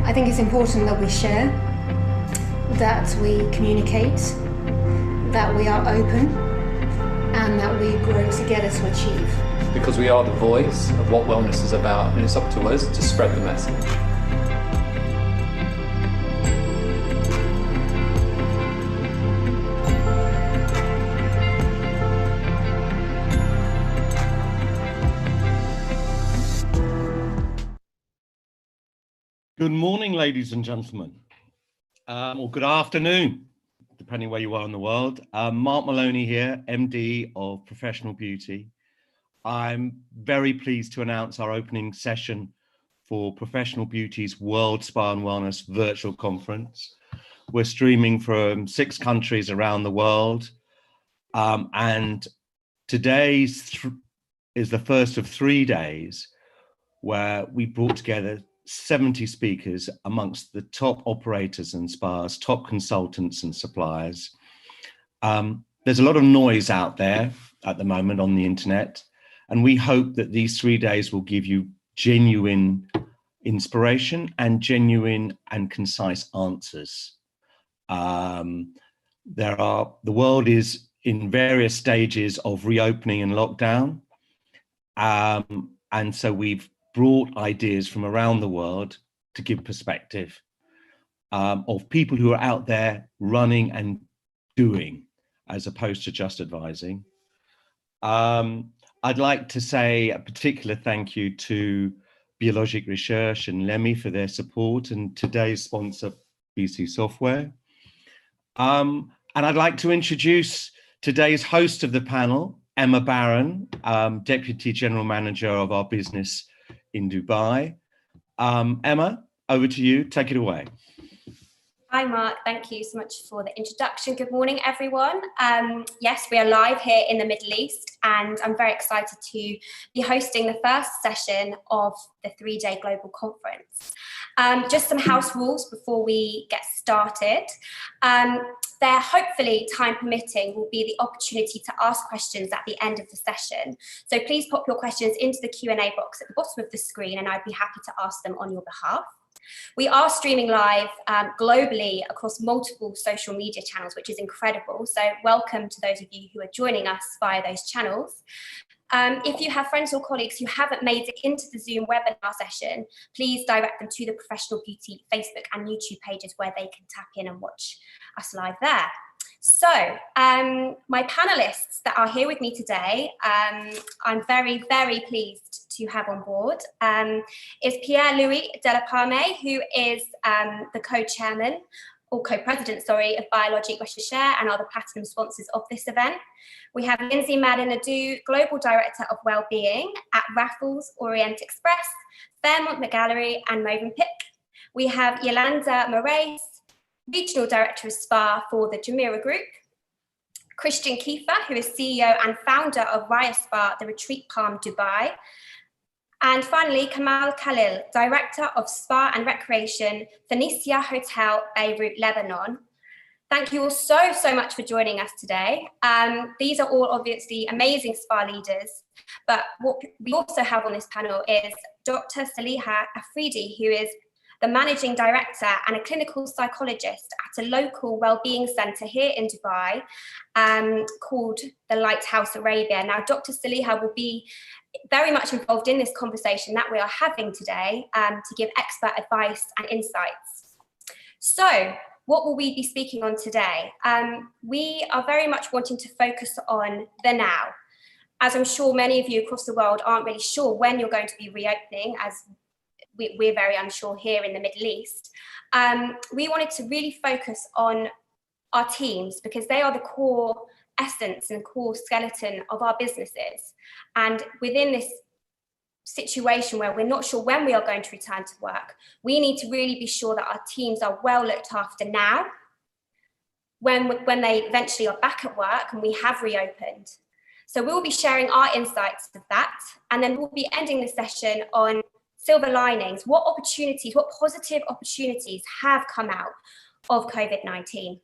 I think it's important that we share, that we communicate, that we are open, and that we grow together to achieve. Because we are the voice of what wellness is about, and it's up to us to spread the message. Good morning, ladies and gentlemen, or good afternoon, depending where you are in the world. Mark Maloney here, MD of Professional Beauty. I'm very pleased to announce our opening session for Professional Beauty's World Spa and Wellness Virtual Conference. We're streaming from 6 countries around the world, and today's is the first of 3 days where we brought together 70 speakers amongst the top operators and spas, top consultants and suppliers. There's a lot of noise out there at the moment on the internet, and we hope that these 3 days will give you genuine inspiration and genuine and concise answers. The world is in various stages of reopening and lockdown, and so we've brought ideas from around the world to give perspective of people who are out there running and doing, as opposed to just advising. I'd like to say a particular thank you to Biologic Research and Lemmy for their support, and today's sponsor, BC Software. And I'd like to introduce today's host of the panel, Emma Barron, Deputy General Manager of our business in Dubai. Emma, over to you. Take it away. Hi, Mark. Thank you so much for the introduction. Good morning, everyone. Yes, we are live here in the Middle East, and I'm very excited to be hosting the first session of the 3-day global conference. Just some house rules before we get started. There, hopefully, time permitting, will be the opportunity to ask questions at the end of the session. So please pop your questions into the Q&A box at the bottom of the screen, and I'd be happy to ask them on your behalf. We are streaming live globally across multiple social media channels, which is incredible. So welcome to those of you who are joining us via those channels. If you have friends or colleagues who haven't made it into the Zoom webinar session, please direct them to the Professional Beauty Facebook and YouTube pages where they can tap in and watch us live there. So my panelists that are here with me today, I'm very, very pleased to have on board, is Pierre-Louis Delapalme, who is the co-chairman, or co-president, sorry, of Biologic Research and are the platinum sponsors of this event. We have Lindsay Madden-Adu, Global Director of Wellbeing at Raffles, Orient Express, Fairmont McGallery and Movenpick. We have Yolanda Moraes, Regional Director of Spa for the Jumeirah Group. Christian Kiefer, who is CEO and founder of Raya Spa, the Retreat Palm, Dubai. And finally, Kamal Khalil, Director of Spa and Recreation, Phoenicia Hotel, Beirut, Lebanon. Thank you all so much for joining us today. These are all obviously amazing spa leaders, but what we also have on this panel is Dr. Saliha Afridi, who is the Managing Director and a clinical psychologist at a local wellbeing centre here in Dubai called the Lighthouse Arabia. Now, Dr. Saliha will be very much involved in this conversation that we are having today to give expert advice and insights. So, what will we be speaking on today? We are very much wanting to focus on the now. As I'm sure many of you across the world aren't really sure when you're going to be reopening, as we're very unsure here in the Middle East. We wanted to really focus on our teams because they are the core essence and core skeleton of our businesses. And within this situation where we're not sure when we are going to return to work, we need to really be sure that our teams are well looked after now, when they eventually are back at work and we have reopened. So we'll be sharing our insights of that, and then we'll be ending the session on silver linings. What opportunities, what positive opportunities have come out of COVID-19?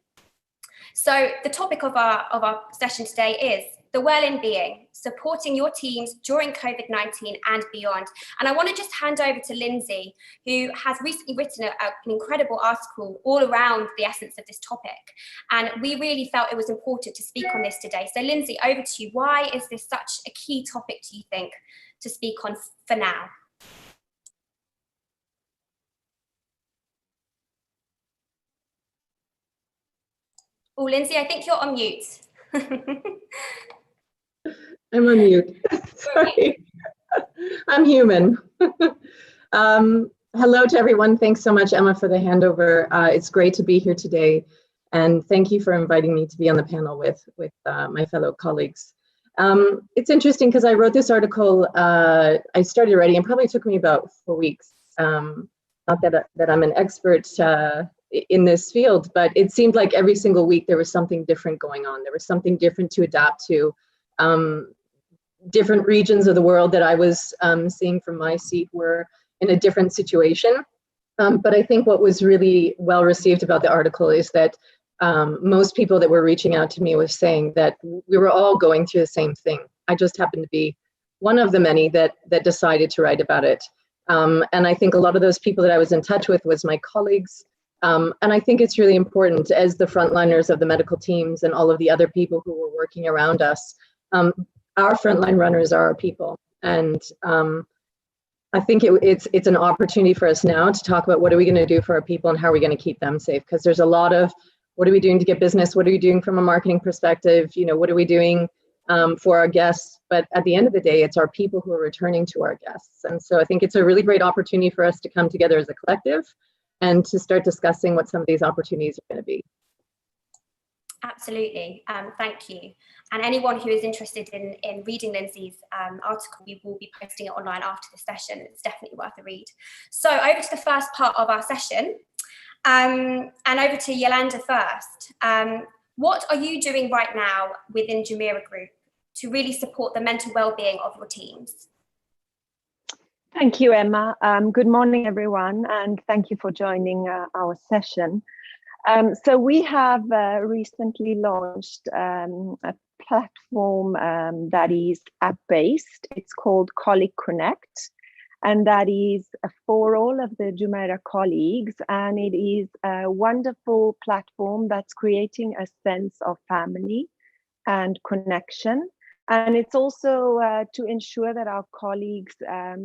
So the topic of our session today is the wellbeing, supporting your teams during COVID-19 and beyond. And I want to just hand over to Lindsay, who has recently written an incredible article all around the essence of this topic. And we really felt it was important to speak on this today. So Lindsay, over to you. Why is this such a key topic, do you think, to speak on for now? Oh, Lindsay, I think you're on mute. I'm on mute. Sorry. I'm human. Hello to everyone. Thanks so much, Emma, for the handover. It's great to be here today. And thank you for inviting me to be on the panel with my fellow colleagues. It's interesting because I wrote this article, I started writing, it probably took me about 4 weeks. Not that I'm an expert in this field, but it seemed like every single week there was something different going on. There was something different to adapt to. Different regions of the world that I was seeing from my seat were in a different situation. But I think what was really well received about the article is that most people that were reaching out to me was saying that we were all going through the same thing. I just happened to be one of the many that decided to write about it. And I think a lot of those people that I was in touch with was my colleagues. And I think it's really important as the frontliners of the medical teams and all of the other people who were working around us. Our frontline runners are our people. And I think it's an opportunity for us now to talk about what are we going to do for our people and how are we going to keep them safe? Because there's a lot of what are we doing to get business? What are we doing from a marketing perspective? You know, what are we doing for our guests? But at the end of the day, it's our people who are returning to our guests. And so I think it's a really great opportunity for us to come together as a collective and to start discussing what some of these opportunities are going to be. Absolutely, thank you. And anyone who is interested in reading Lindsay's article, we will be posting it online after the session. It's definitely worth a read. So over to the first part of our session, and over to Yolanda first. What are you doing right now within Jumeirah Group to really support the mental well-being of your teams? Thank you, Emma. Good morning, everyone, and thank you for joining our session. So we have recently launched a platform that is app-based. It's called Colleague Connect, and that is for all of the Jumeirah colleagues. And it is a wonderful platform that's creating a sense of family and connection. And it's also to ensure that our colleagues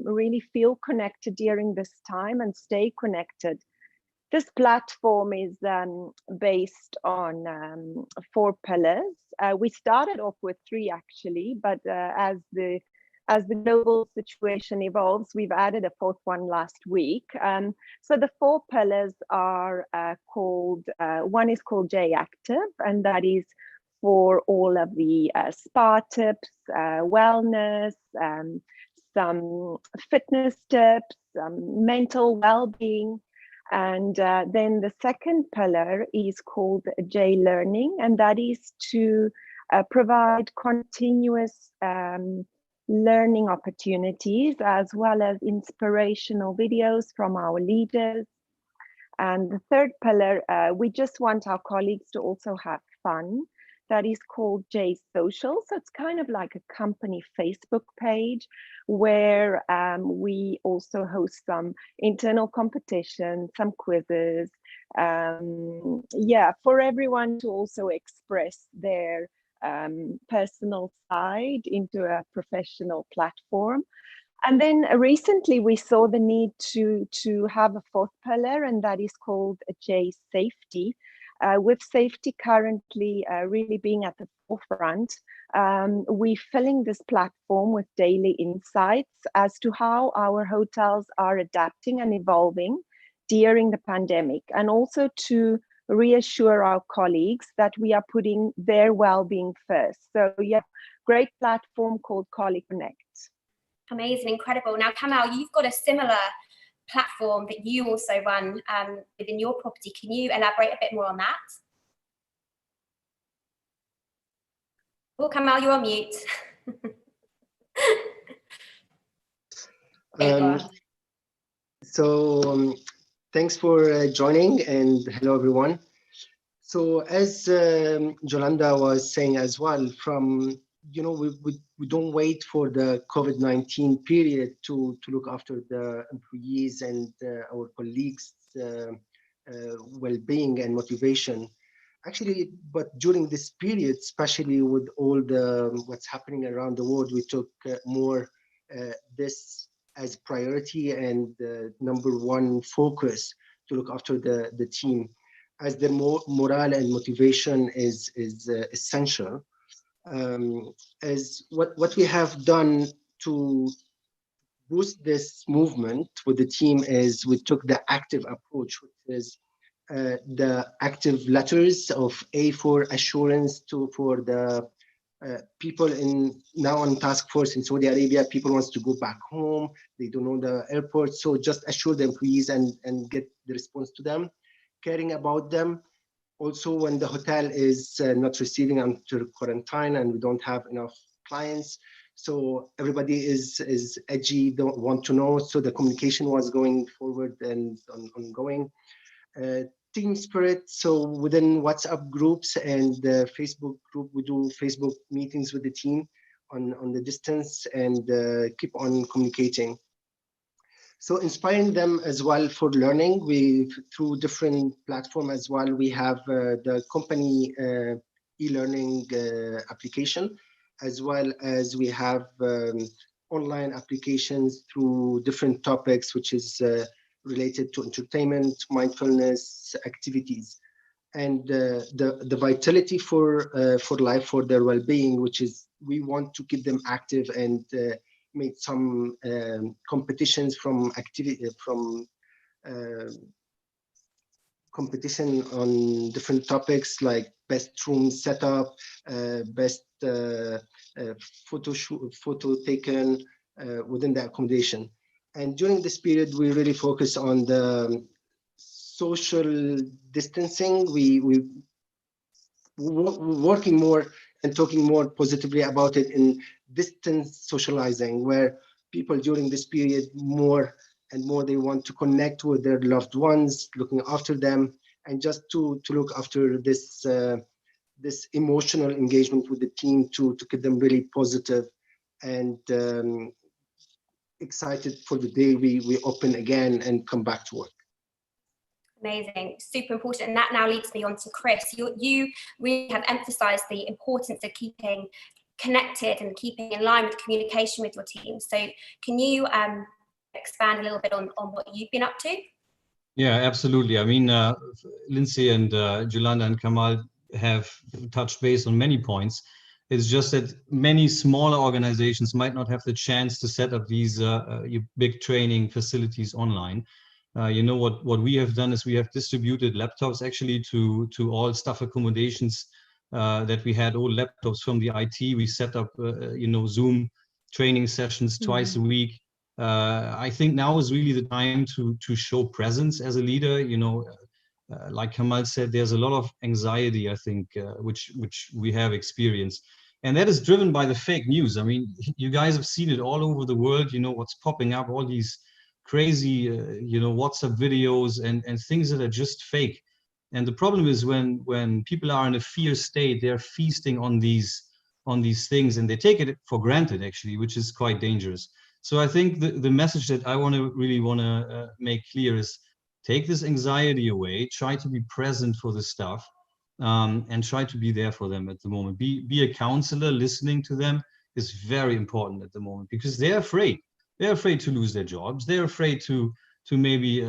really feel connected during this time and stay connected. This platform is based on 4 pillars. We started off with 3 actually, but as the global situation evolves, we've added a 4th one last week. So the 4 pillars are called, one is called J Active, and that is for all of the spa tips, wellness, some fitness tips, mental well-being. And then the second pillar is called J Learning, and that is to provide continuous learning opportunities as well as inspirational videos from our leaders. And the third pillar, we just want our colleagues to also have fun. That is called J Social. So it's kind of like a company Facebook page where we also host some internal competition, some quizzes. Yeah, for everyone to also express their personal side into a professional platform. And then recently we saw the need to have a 4th pillar, and that is called J Safety. With safety currently really being at the forefront, we're filling this platform with daily insights as to how our hotels are adapting and evolving during the pandemic, and also to reassure our colleagues that we are putting their well-being first. So yeah, great platform called Colleague Connect. Amazing, incredible. Now, Kamal, you've got a similar platform that you also run within your property. Can you elaborate a bit more on that? Oh, Kamal, you're on mute. Thanks for joining, and hello everyone. So as Yolanda was saying as well, from we don't wait for the COVID-19 period to look after the employees and our colleagues' well-being and motivation. Actually, but during this period, especially with all the what's happening around the world, we took more this as priority and number one focus to look after the team, as the morale and motivation is essential. As what we have done to boost this movement with the team is we took the active approach, which is the active letters of A4 assurance for the people now on task force in Saudi Arabia. People wants to go back home, they don't know the airport, so just assure the employees and get the response to them, caring about them. Also, when the hotel is not receiving under quarantine and we don't have enough clients, so everybody is edgy, don't want to know, so the communication was going forward and ongoing. Team spirit, so within WhatsApp groups and the Facebook group, we do Facebook meetings with the team on the distance and keep on communicating. So inspiring them as well for learning, through different platforms as well. We have the company e-learning application, as well as we have online applications through different topics, which is related to entertainment, mindfulness activities, and the vitality for life, for their well-being, which is we want to keep them active and made some competitions competition on different topics like best room setup, best photo taken within the accommodation. And during this period, we really focus on the social distancing. We working more and talking more positively about it in distance socializing, where people during this period more and more, they want to connect with their loved ones, looking after them, and just to look after this this emotional engagement with the team to keep them really positive and excited for the day we open again and come back to work. Amazing, super important. And that now leads me on to Chris. You really have emphasized the importance of keeping connected and keeping in line with communication with your team. So can you expand a little bit on what you've been up to? Yeah, absolutely. I mean, Lindsay and Jolanda and Kamal have touched base on many points. It's just that many smaller organizations might not have the chance to set up these big training facilities online. What we have done is we have distributed laptops actually to all staff accommodations that we had, all laptops from the IT. We set up, Zoom training sessions twice a week. I think now is really the time to show presence as a leader. Like Kamal said, there's a lot of anxiety, I think, which we have experienced. And that is driven by the fake news. I mean, you guys have seen it all over the world, what's popping up, all these crazy, WhatsApp videos and things that are just fake. And the problem is when people are in a fear state, they're feasting on these things and they take it for granted, actually, which is quite dangerous. So I think the message that I really want to make clear is take this anxiety away, try to be present for the staff, and try to be there for them at the moment. Be a counselor, listening to them is very important at the moment because they're afraid. They're afraid to lose their jobs. They're afraid to maybe,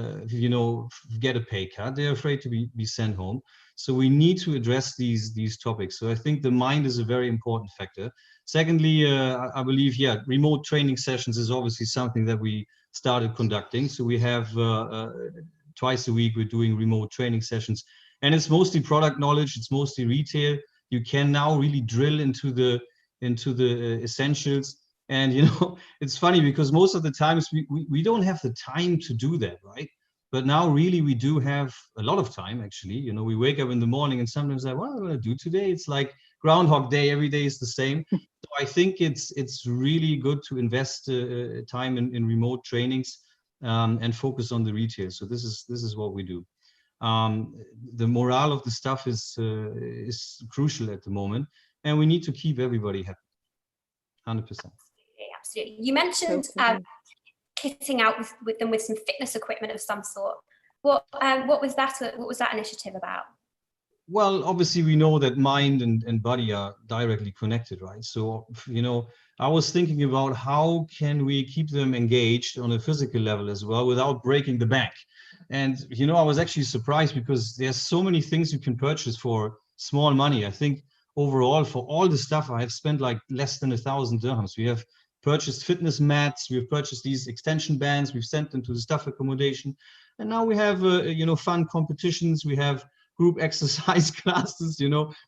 get a pay cut. They're afraid to be sent home. So we need to address these topics. So I think the mind is a very important factor. Secondly, I believe, remote training sessions is obviously something that we started conducting. So we have twice a week, we're doing remote training sessions. And it's mostly product knowledge. It's mostly retail. You can now really drill into the essentials. And, it's funny because most of the times we don't have the time to do that, right? But now really we do have a lot of time, actually. We wake up in the morning and sometimes like, what am I going to do today? It's like Groundhog Day. Every day is the same. So I think it's really good to invest time in remote trainings and focus on the retail. So this is what we do. The morale of the staff is crucial at the moment, and we need to keep everybody happy. 100%. Absolutely. You mentioned kitting out with them with some fitness equipment of some sort. What was that initiative about? Well, obviously we know that mind and body are directly connected, right? So, I was thinking about how can we keep them engaged on a physical level as well without breaking the bank. And, I was actually surprised because there's so many things you can purchase for small money. I think overall for all the stuff I have spent like less than 1,000 dirhams. We have purchased fitness mats, we've purchased these extension bands, we've sent them to the staff accommodation. And now we have, fun competitions, we have group exercise classes,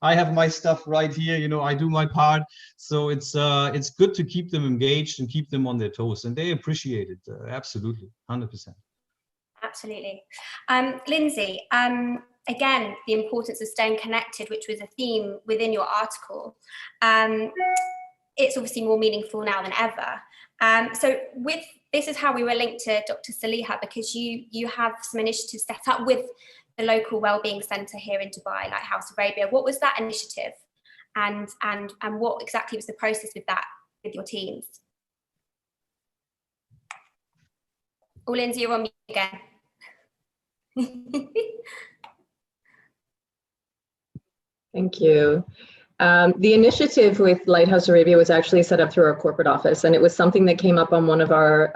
I have my stuff right here, I do my part. So it's good to keep them engaged and keep them on their toes, and they appreciate it, absolutely, 100%. Absolutely. Lindsay, again, the importance of staying connected, which was a theme within your article. It's obviously more meaningful now than ever. So this is how we were linked to Dr. Saliha, because you have some initiatives set up with the local wellbeing centre here in Dubai, like House Arabia. What was that initiative, and what exactly was the process with that with your teams? Oh, Lindsay, you're on mute again. Thank you. The initiative with Lighthouse Arabia was actually set up through our corporate office, and it was something that came up on one of our,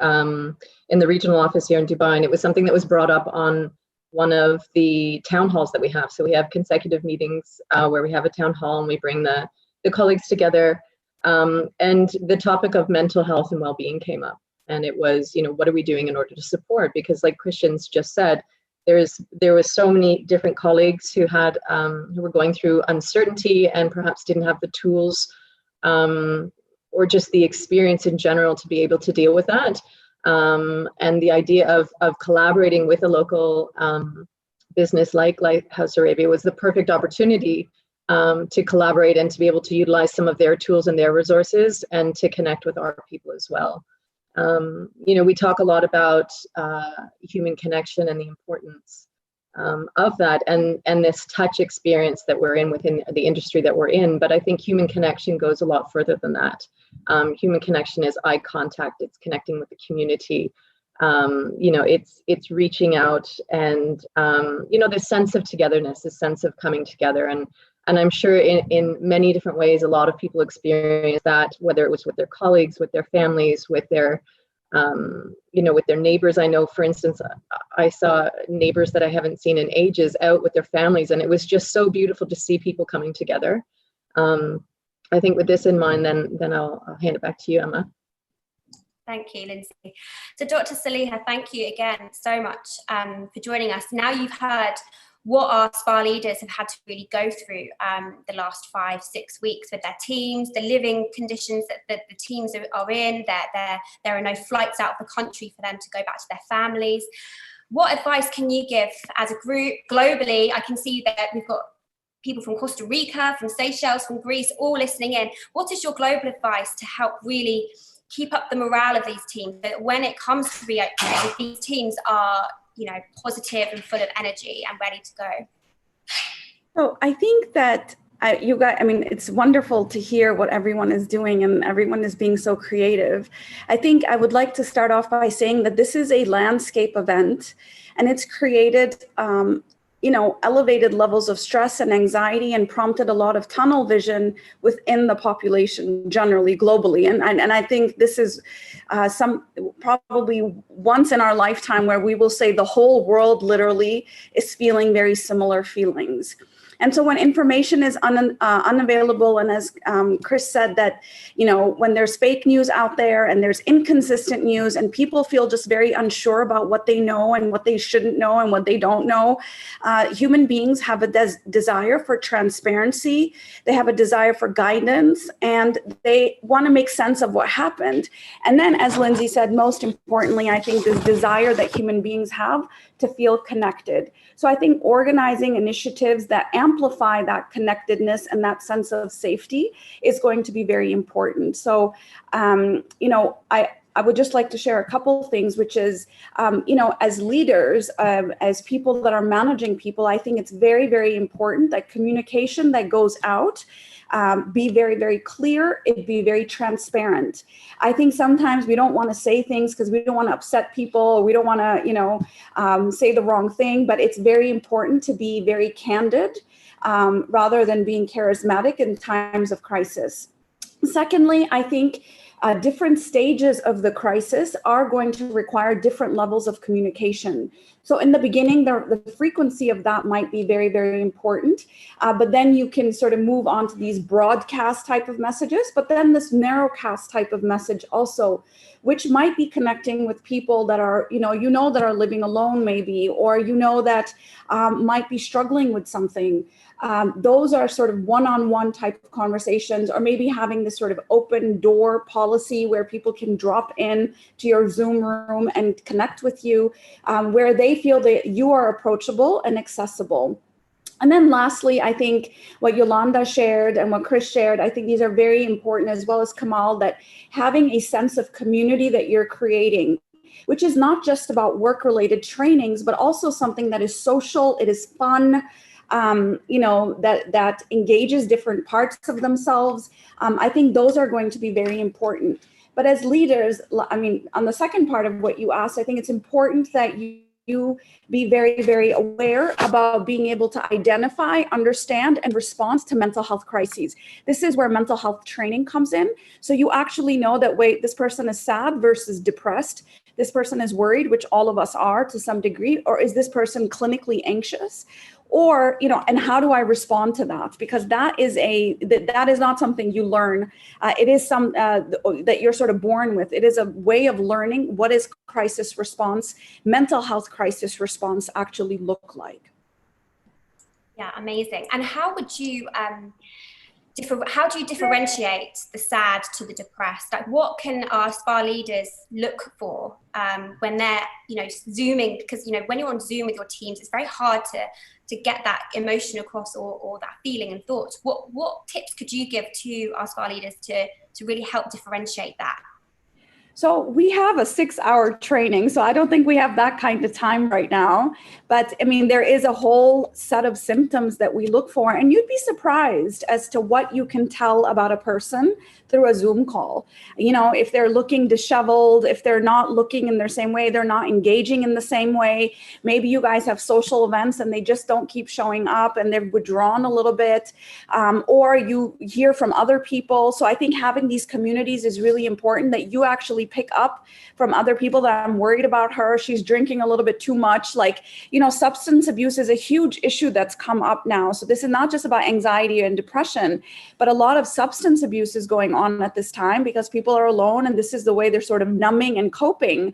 in the regional office here in Dubai, and it was something that was brought up on one of the town halls that we have. So we have consecutive meetings where we have a town hall and we bring the colleagues together, and the topic of mental health and well-being came up. And it was, what are we doing in order to support? Because like Christian's just said, there was so many different colleagues who were going through uncertainty and perhaps didn't have the tools or just the experience in general to be able to deal with that. And the idea of collaborating with a local business like Lighthouse Arabia was the perfect opportunity to collaborate and to be able to utilize some of their tools and their resources and to connect with our people as well. We talk a lot about human connection and the importance of that, and this touch experience that we're in within the industry that we're in. But I think human connection goes a lot further than that. Human connection is eye contact, it's connecting with the community, it's reaching out, and this sense of togetherness, this sense of coming together. And I'm sure in many different ways, a lot of people experience that, whether it was with their colleagues, with their families, with their, with their neighbors. I know, for instance, I saw neighbors that I haven't seen in ages out with their families, and it was just so beautiful to see people coming together. I think with this in mind, then I'll hand it back to you, Emma. Thank you, Lindsay. So Dr. Saliha, thank you again so much for joining us. Now you've heard what our SPA leaders have had to really go through the last 5-6 weeks with their teams, the living conditions that the teams are in, there are no flights out of the country for them to go back to their families. What advice can you give as a group globally? I can see that we've got people from Costa Rica, from Seychelles, from Greece, all listening in. What is your global advice to help really keep up the morale of these teams, that when it comes to reopening, these teams are positive and full of energy and ready to go? So I think that you guys, it's wonderful to hear what everyone is doing, and everyone is being so creative. I think I would like to start off by saying that this is a landscape event, and it's created elevated levels of stress and anxiety, and prompted a lot of tunnel vision within the population generally, globally. And I think this is probably once in our lifetime where we will say the whole world literally is feeling very similar feelings. And so when information is unavailable, and as Chris said, that, when there's fake news out there and there's inconsistent news and people feel just very unsure about what they know and what they shouldn't know and what they don't know, human beings have a desire for transparency. They have a desire for guidance, and they want to make sense of what happened. And then, as Lindsay said, most importantly, I think this desire that human beings have to feel connected. So I think organizing initiatives that amplify that connectedness and that sense of safety is going to be very important. So, I would just like to share a couple of things, which is, as leaders, as people that are managing people, I think it's very, very important that communication that goes out be very, very clear, it be very transparent. I think sometimes we don't want to say things because we don't want to upset people, or we don't want to, say the wrong thing, but it's very important to be very candid rather than being charismatic in times of crisis. Secondly, I think different stages of the crisis are going to require different levels of communication. So in the beginning, the frequency of that might be very, very important, but then you can sort of move on to these broadcast type of messages, but then this narrowcast type of message also, which might be connecting with people that are, that are living alone maybe, or that might be struggling with something. Those are sort of one-on-one type of conversations, or maybe having this sort of open door policy where people can drop in to your Zoom room and connect with you, where they feel that you are approachable and accessible. And then lastly, I think what Yolanda shared and what Chris shared, I think these are very important, as well as Kamal, that having a sense of community that you're creating, which is not just about work-related trainings, but also something that is social, it is fun, that engages different parts of themselves. I think those are going to be very important. But as leaders, on the second part of what you asked, I think it's important that you be very, very aware about being able to identify, understand, and respond to mental health crises. This is where mental health training comes in. So you actually know that, wait, this person is sad versus depressed. This person is worried, which all of us are to some degree, or is this person clinically anxious? Or, and how do I respond to that? Because that is not something you learn. It is that you're sort of born with. It is a way of learning what is crisis response, mental health crisis response actually look like. Yeah, amazing. And how would you, how do you differentiate the sad to the depressed? Like, what can our SPA leaders look for when they're, Zooming? Because, when you're on Zoom with your teams, it's very hard to get that emotion across, or that feeling and thoughts. What tips could you give to our SPA leaders to really help differentiate that? So we have a 6-hour training, so I don't think we have that kind of time right now. But there is a whole set of symptoms that we look for, and you'd be surprised as to what you can tell about a person through a Zoom call. If they're looking disheveled, if they're not looking in their same way, they're not engaging in the same way. Maybe you guys have social events and they just don't keep showing up and they're withdrawn a little bit, or you hear from other people. So I think having these communities is really important, that you actually pick up from other people that I'm worried about her. She's drinking a little bit too much. Substance abuse is a huge issue that's come up now. So this is not just about anxiety and depression, but a lot of substance abuse is going on at this time because people are alone, and this is the way they're sort of numbing and coping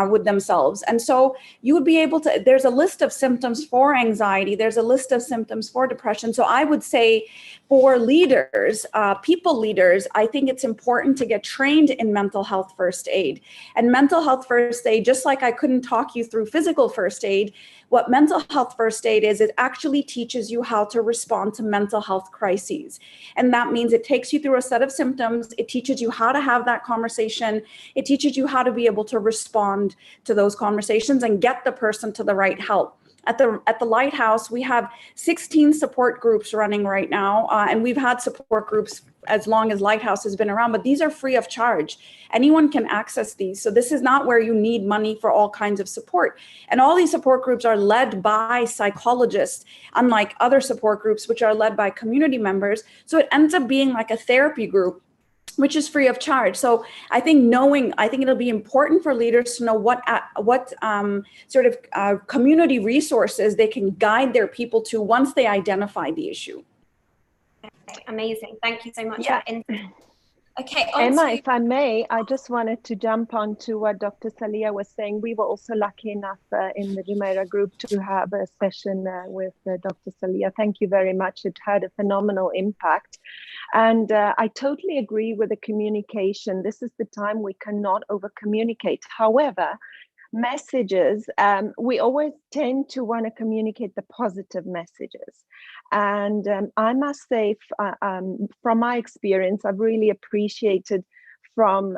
with themselves. And so you would be able to, there's a list of symptoms for anxiety, there's a list of symptoms for depression. So I would say for leaders, people leaders, I think it's important to get trained in mental health first aid. And mental health first aid, just like I couldn't talk you through physical first aid, what mental health first aid is, it actually teaches you how to respond to mental health crises. And that means it takes you through a set of symptoms. It teaches you how to have that conversation. It teaches you how to be able to respond to those conversations and get the person to the right help. At the Lighthouse, we have 16 support groups running right now, and we've had support groups as long as Lighthouse has been around, but these are free of charge. Anyone can access these. So this is not where you need money for all kinds of support. And all these support groups are led by psychologists, unlike other support groups, which are led by community members. So it ends up being like a therapy group, which is free of charge. So I think it'll be important for leaders to know what community resources they can guide their people to once they identify the issue. Amazing. Thank you so much. Yeah. Okay, Emma, if I may, I just wanted to jump on to what Dr. Salia was saying. We were also lucky enough in the Jumeirah group to have a session with Dr. Salia. Thank you very much. It had a phenomenal impact. And I totally agree with the communication. This is the time we cannot over-communicate. However, messages, we always tend to want to communicate the positive messages. And I must say, from my experience, I've really appreciated from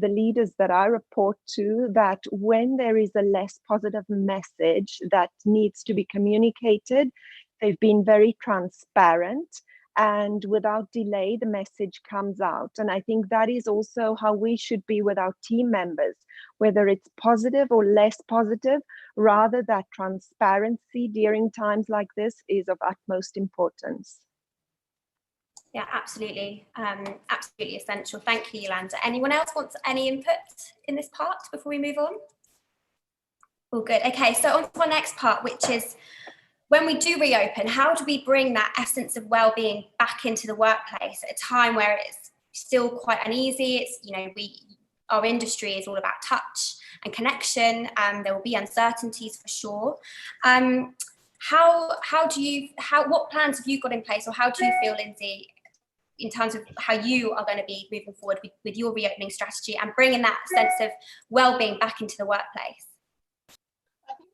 the leaders that I report to that when there is a less positive message that needs to be communicated, they've been very transparent, and without delay, the message comes out. And I think that is also how we should be with our team members, whether it's positive or less positive, rather that transparency during times like this is of utmost importance. Yeah, absolutely. Absolutely essential. Thank you, Yolanda. Anyone else wants any input in this part before we move on? All good. Okay, so on to our next part, which is when we do reopen, how do we bring that essence of well-being back into the workplace at a time where it's still quite uneasy? It's, you know, our industry is all about touch and connection, and there will be uncertainties for sure. What plans have you got in place, or how do you feel, Lindsay, in terms of how you are going to be moving forward with your reopening strategy and bringing that sense of well-being back into the workplace?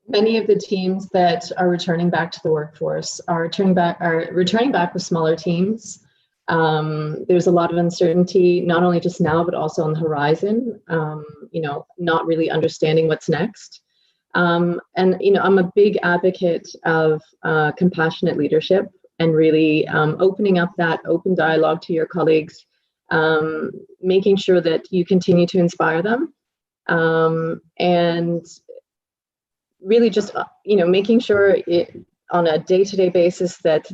Many of the teams that are returning back to the workforce are returning back with smaller teams. There's a lot of uncertainty, not only just now, but also on the horizon, not really understanding what's next. And, I'm a big advocate of compassionate leadership and really opening up that open dialogue to your colleagues, making sure that you continue to inspire them, and really just, making sure on a day-to-day basis that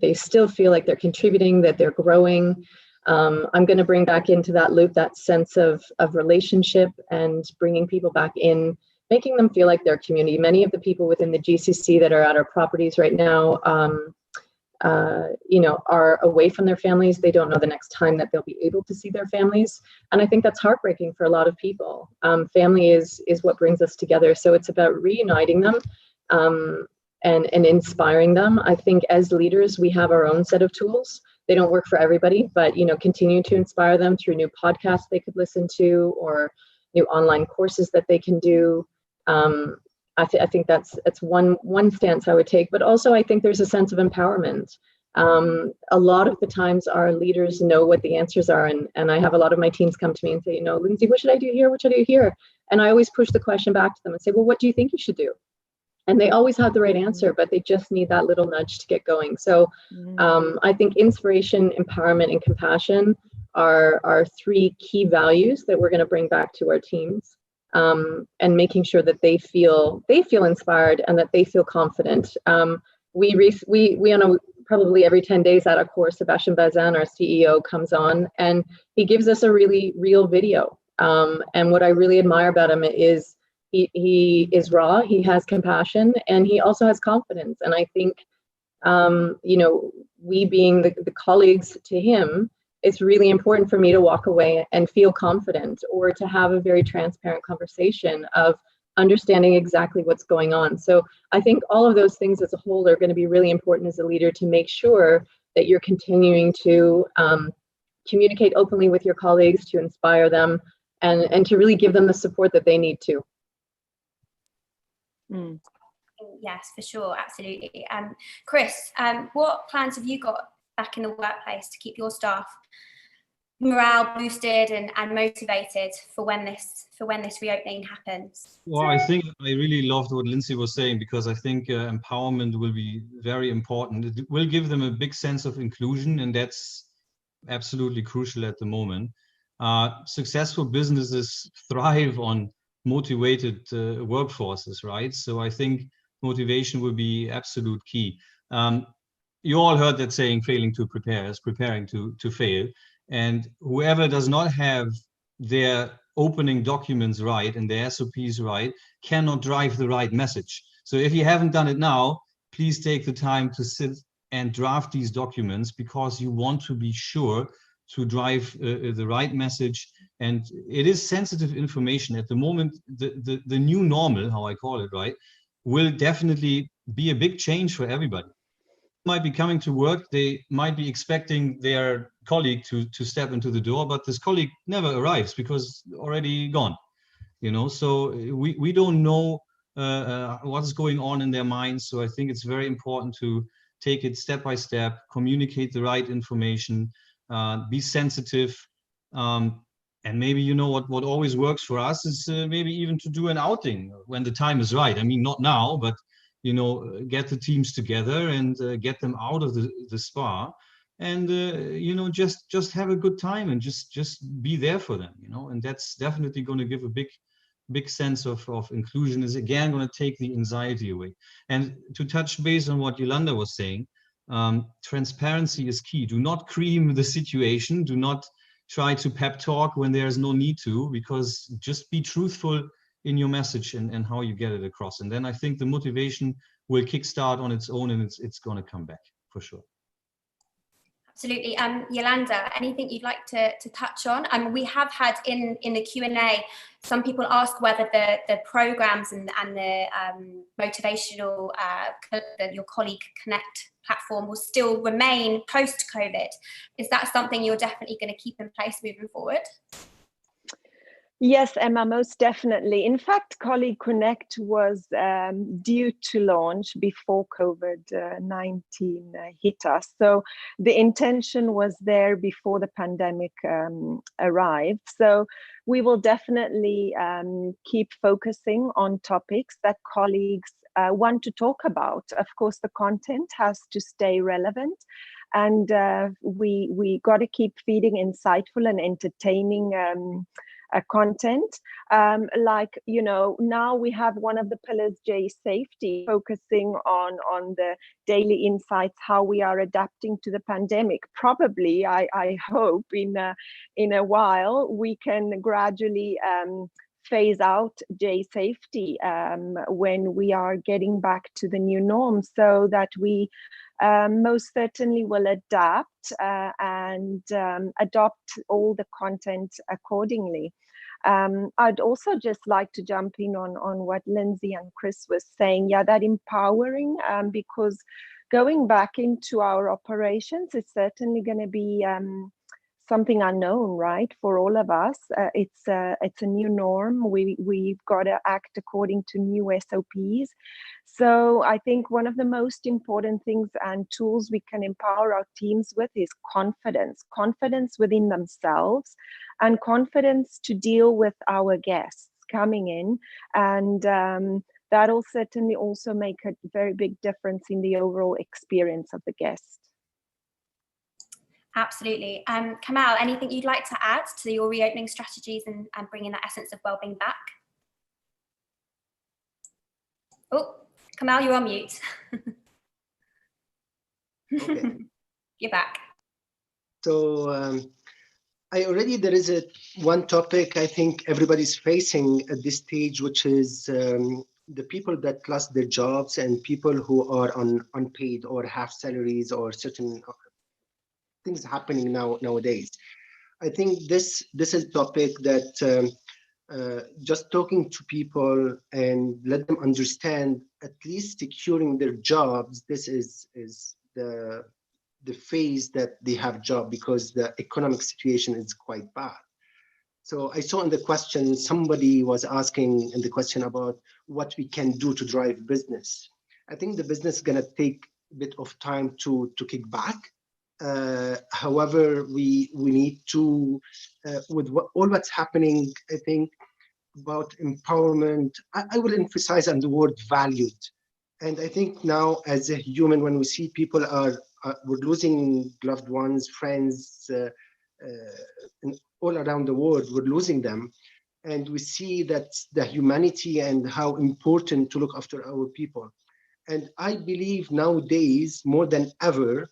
they still feel like they're contributing, that they're growing. I'm going to bring back into that loop that sense of relationship and bringing people back in, making them feel like they're community. Many of the people within the GCC that are at our properties right now, are away from their families. They don't know the next time that they'll be able to see their families. And I think that's heartbreaking for a lot of people. Family is what brings us together. So it's about reuniting them and inspiring them. I think as leaders, we have our own set of tools. They don't work for everybody, but, continue to inspire them through new podcasts they could listen to or new online courses that they can do. I think that's one stance I would take, but also I think there's a sense of empowerment. A lot of the times our leaders know what the answers are, and I have a lot of my teams come to me and say, Lindsay, what should I do here? What should I do here? And I always push the question back to them and say, well, what do you think you should do? And they always have the right answer, but they just need that little nudge to get going. So I think inspiration, empowerment, and compassion are three key values that we're going to bring back to our teams. And making sure that they feel inspired and that they feel confident. We on probably every 10 days at a course, Sebastian Bazin, our CEO, comes on and he gives us a really real video. And what I really admire about him is he is raw, he has compassion, and he also has confidence. And I think, we being the colleagues to him, it's really important for me to walk away and feel confident, or to have a very transparent conversation of understanding exactly what's going on. So I think all of those things as a whole are going to be really important as a leader, to make sure that you're continuing to communicate openly with your colleagues, to inspire them, and to really give them the support that they need to. Yes, for sure, absolutely. Chris, what plans have you got back in the workplace to keep your staff morale boosted and motivated for when this reopening happens? Well, I think I really loved what Lindsay was saying, because I think empowerment will be very important. It will give them a big sense of inclusion, and that's absolutely crucial at the moment. Successful businesses thrive on motivated workforces, right? So I think motivation will be absolute key. You all heard that saying, failing to prepare is preparing to fail. And whoever does not have their opening documents right and their SOPs right cannot drive the right message. So if you haven't done it now, please take the time to sit and draft these documents, because you want to be sure to drive the right message. And it is sensitive information at the moment. The new normal, how I call it, right, will definitely be a big change for everybody. Might be coming to work, they might be expecting their colleague to step into the door, but this colleague never arrives because already gone, so we don't know what is going on in their minds. So I think it's very important to take it step by step, communicate the right information, be sensitive, And maybe, you know, what always works for us is maybe even to do an outing when the time is right. I mean, not now, but, you know, get the teams together and get them out of the spa and, you know, just have a good time and just be there for them, you know, and that's definitely going to give a big sense of inclusion, is again going to take the anxiety away. And to touch base on what Yolanda was saying, transparency is key. Do not cream the situation. Do not try to pep talk when there's no need to, because just be truthful in your message and how you get it across. And then I think the motivation will kickstart on its own, and it's going to come back for sure. Absolutely. Yolanda, anything you'd like to touch on? We have had in the Q&A, some people ask whether the programs and the motivational, your colleague Connect platform will still remain post-COVID. Is that something you're definitely going to keep in place moving forward? Yes, Emma, most definitely. In fact, Colleague Connect was due to launch before COVID-19 hit us. So the intention was there before the pandemic arrived. So we will definitely keep focusing on topics that colleagues want to talk about. Of course, the content has to stay relevant, and we got to keep feeding insightful and entertaining content. Like, you know, now we have one of the pillars, J safety, focusing on the daily insights, how we are adapting to the pandemic. Probably, I hope in a while we can gradually phase out J safety when we are getting back to the new norm, so that we most certainly will adapt and adopt all the content accordingly. I'd also just like to jump in on what Lindsay and Chris was saying. Yeah, that empowering, because going back into our operations is certainly going to be something unknown, right, for all of us. It's a new norm. We've got to act according to new SOPs. So I think one of the most important things and tools we can empower our teams with is confidence within themselves, and confidence to deal with our guests coming in. And that'll certainly also make a very big difference in the overall experience of the guest. Absolutely. Kamal, anything you'd like to add to your reopening strategies and bringing that essence of wellbeing back? Oh, Kamal, you're on mute. Okay. You're back. So there is one topic I think everybody's facing at this stage, which is the people that lost their jobs and people who are on unpaid or half salaries or certain things happening nowadays. I think this is a topic that just talking to people and let them understand, at least securing their jobs, this is the phase that they have job, because the economic situation is quite bad. So I saw in the question, somebody was asking in the question about what we can do to drive business. I think the business is going to take a bit of time to kick back. However, we need to, with all what's happening, I think about empowerment, I will emphasize on the word valued. And I think now as a human, when we see people we're losing loved ones, friends, all around the world, we're losing them. And we see that the humanity and how important to look after our people. And I believe nowadays, more than ever,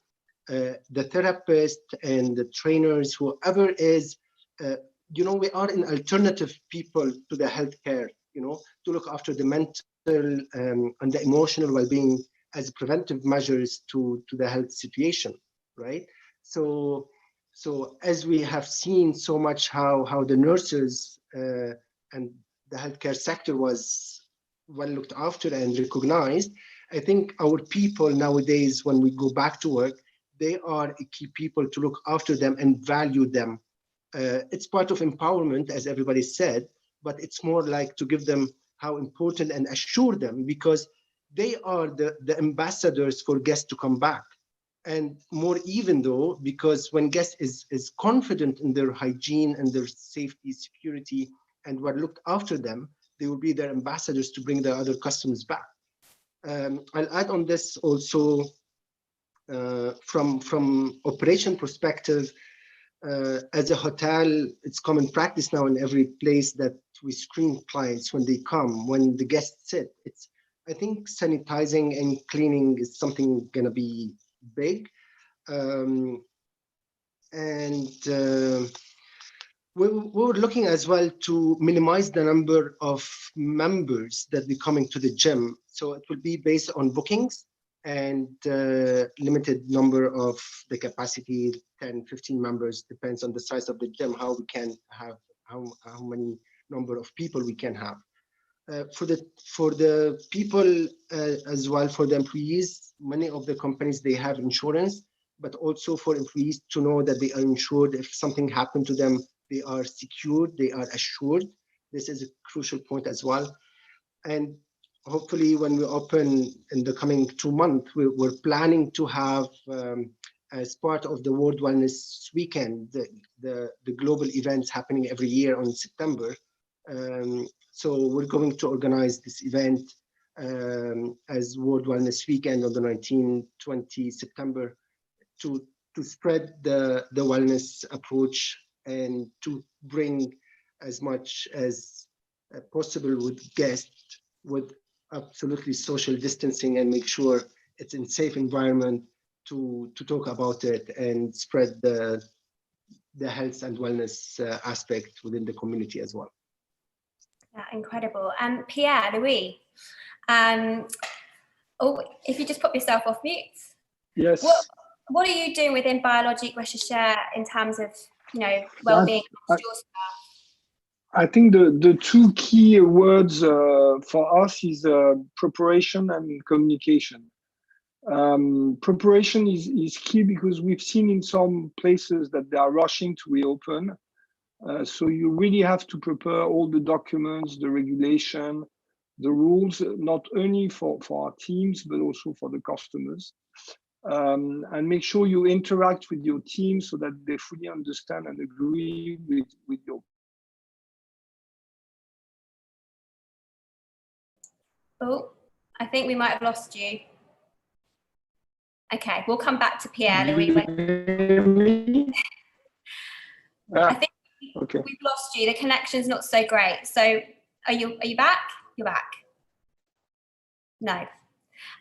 the therapist and the trainers, whoever is, we are an alternative people to the healthcare, to look after the mental and the emotional well-being as preventive measures to the health situation, right? So as we have seen so much how the nurses and the healthcare sector was well looked after and recognized, I think our people nowadays, when we go back to work, they are key people to look after them and value them. It's part of empowerment, as everybody said, but it's more like to give them how important and assure them, because they are the ambassadors for guests to come back. and more even though, because when guest is confident in their hygiene and their safety, security, and what looked after them, they will be their ambassadors to bring their other customers back. I'll add on this also from operation perspective. As a hotel, it's common practice now in every place that we screen clients when they come, when the guests sit. I think sanitizing and cleaning is something gonna be big. We're looking as well to minimize the number of members that be coming to the gym. So it will be based on bookings and limited number of the capacity, 10, 15 members, depends on the size of the gym, how we can have, how many number of people we can have. For the people as well, for the employees, many of the companies, they have insurance, but also for employees to know that they are insured. If something happened to them, they are secured, they are assured. This is a crucial point as well. And hopefully when we open in the coming 2 months, we're planning to have, as part of the World Wellness Weekend, the global events happening every year on September. So we're going to organize this event as World Wellness Weekend on the 19-20 September to spread the wellness approach and to bring as much as possible with guests with absolutely social distancing and make sure it's in safe environment to talk about it and spread the health and wellness aspect within the community as well. Yeah, incredible. And Pierre, Louis, if you just put yourself off mute. Yes. What are you doing within Biologique Recherche in terms of, well-being of your staff? I think the two key words for us is preparation and communication. Preparation is key because we've seen in some places that they are rushing to reopen. So you really have to prepare all the documents, the regulation, the rules, not only for our teams, but also for the customers. And make sure you interact with your team so that they fully understand and agree with your. Oh, I think we might have lost you. Okay, we'll come back to Pierre. Louis. I think we've lost you. The connection's not so great. So are you back? You're back. No.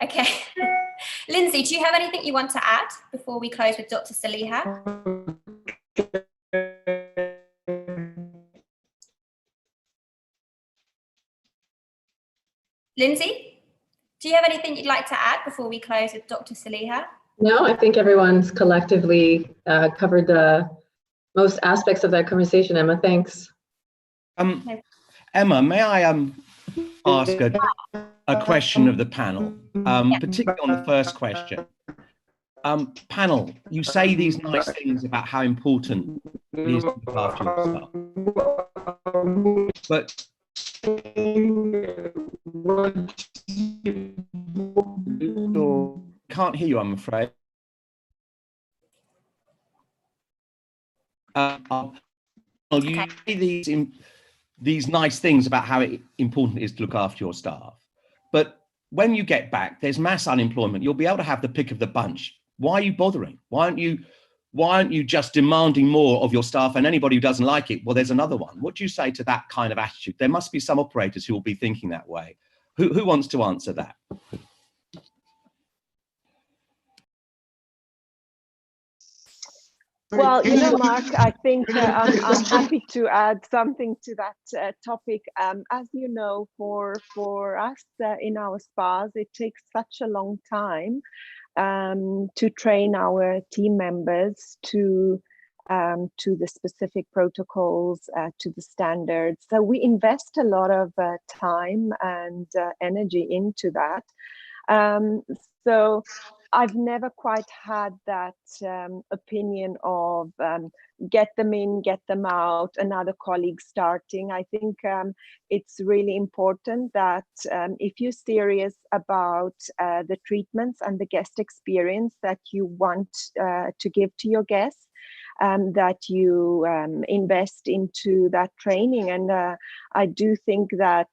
Okay. Lindsay, do you have anything you want to add before we close with Dr. Saliha? Lindsay, do you have anything you'd like to add before we close with Dr. Saliha? No, I think everyone's collectively covered the most aspects of that conversation. Emma, thanks. Emma, may I ask a question of the panel, particularly on the first question? Panel, you say these nice things about how important it is to look after yourself, but can't hear you, I'm afraid. You say these nice things about how important it is to look after your staff, but when you get back, there's mass unemployment. You'll be able to have the pick of the bunch. Why are you bothering? Why aren't you just demanding more of your staff, and anybody who doesn't like it, well, there's another one. What do you say to that kind of attitude? There must be some operators who will be thinking that way. Who wants to answer that? Well, Mark, I think I'm happy to add something to that topic. As you know, for us in our spas, it takes such a long time to train our team members to the specific protocols, to the standards. So we invest a lot of time and energy into that. So I've never quite had that opinion of get them in, get them out, another colleague starting. I think it's really important that if you're serious about the treatments and the guest experience that you want to give to your guests, that you invest into that training. And I do think that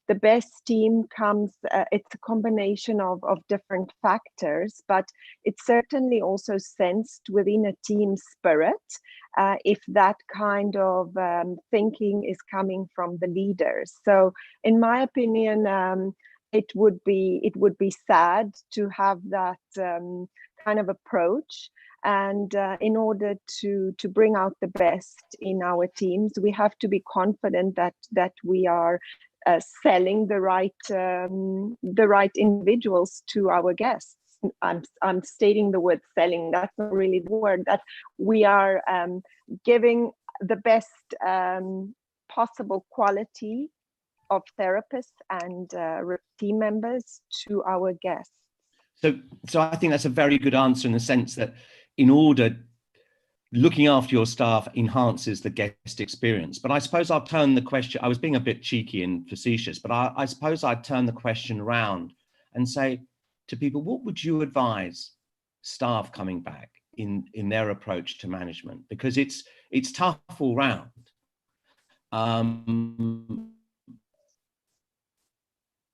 the best team comes, it's a combination of different factors, but it's certainly also sensed within a team spirit if that kind of thinking is coming from the leaders. So in my opinion, it would be sad to have that kind of approach. And in order to bring out the best in our teams, we have to be confident that we are selling the right individuals to our guests. I'm stating the word selling. That's not really the word. That we are giving the best possible quality of therapists and team members to our guests. So I think that's a very good answer in the sense that looking after your staff enhances the guest experience. But I suppose I'll turn the question, I was being a bit cheeky and facetious, but I suppose I'd turn the question around and say to people, what would you advise staff coming back in their approach to management? Because it's tough all round.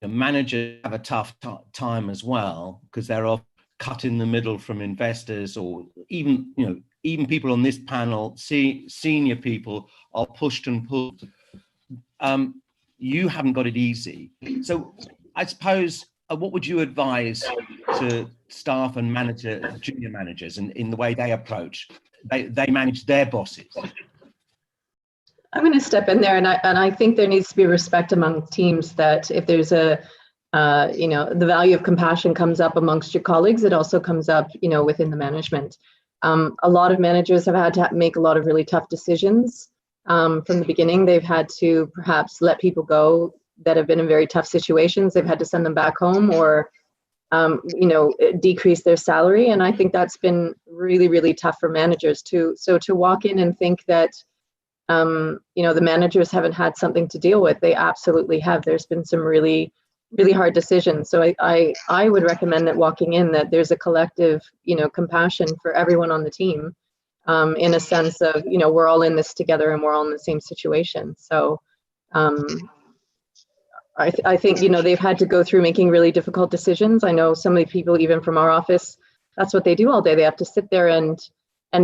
The managers have a tough time as well because they're off cut in the middle from investors, or even people on this panel, senior people are pushed and pulled. You haven't got it easy. So I suppose, what would you advise to staff and junior managers in the way they approach, they manage their bosses? I'm going to step in there, and I think there needs to be respect among teams that if there's the value of compassion comes up amongst your colleagues, it also comes up, within the management. A lot of managers have had to make a lot of really tough decisions from the beginning. They've had to perhaps let people go that have been in very tough situations. They've had to send them back home or, decrease their salary. And I think that's been really, really tough for managers too. So to walk in and think that, the managers haven't had something to deal with, they absolutely have. There's been some really, really hard decisions. So I would recommend that walking in, that there's a collective, compassion for everyone on the team, in a sense of, we're all in this together and we're all in the same situation. So I think, they've had to go through making really difficult decisions. I know some of the people, even from our office, that's what they do all day. They have to sit there and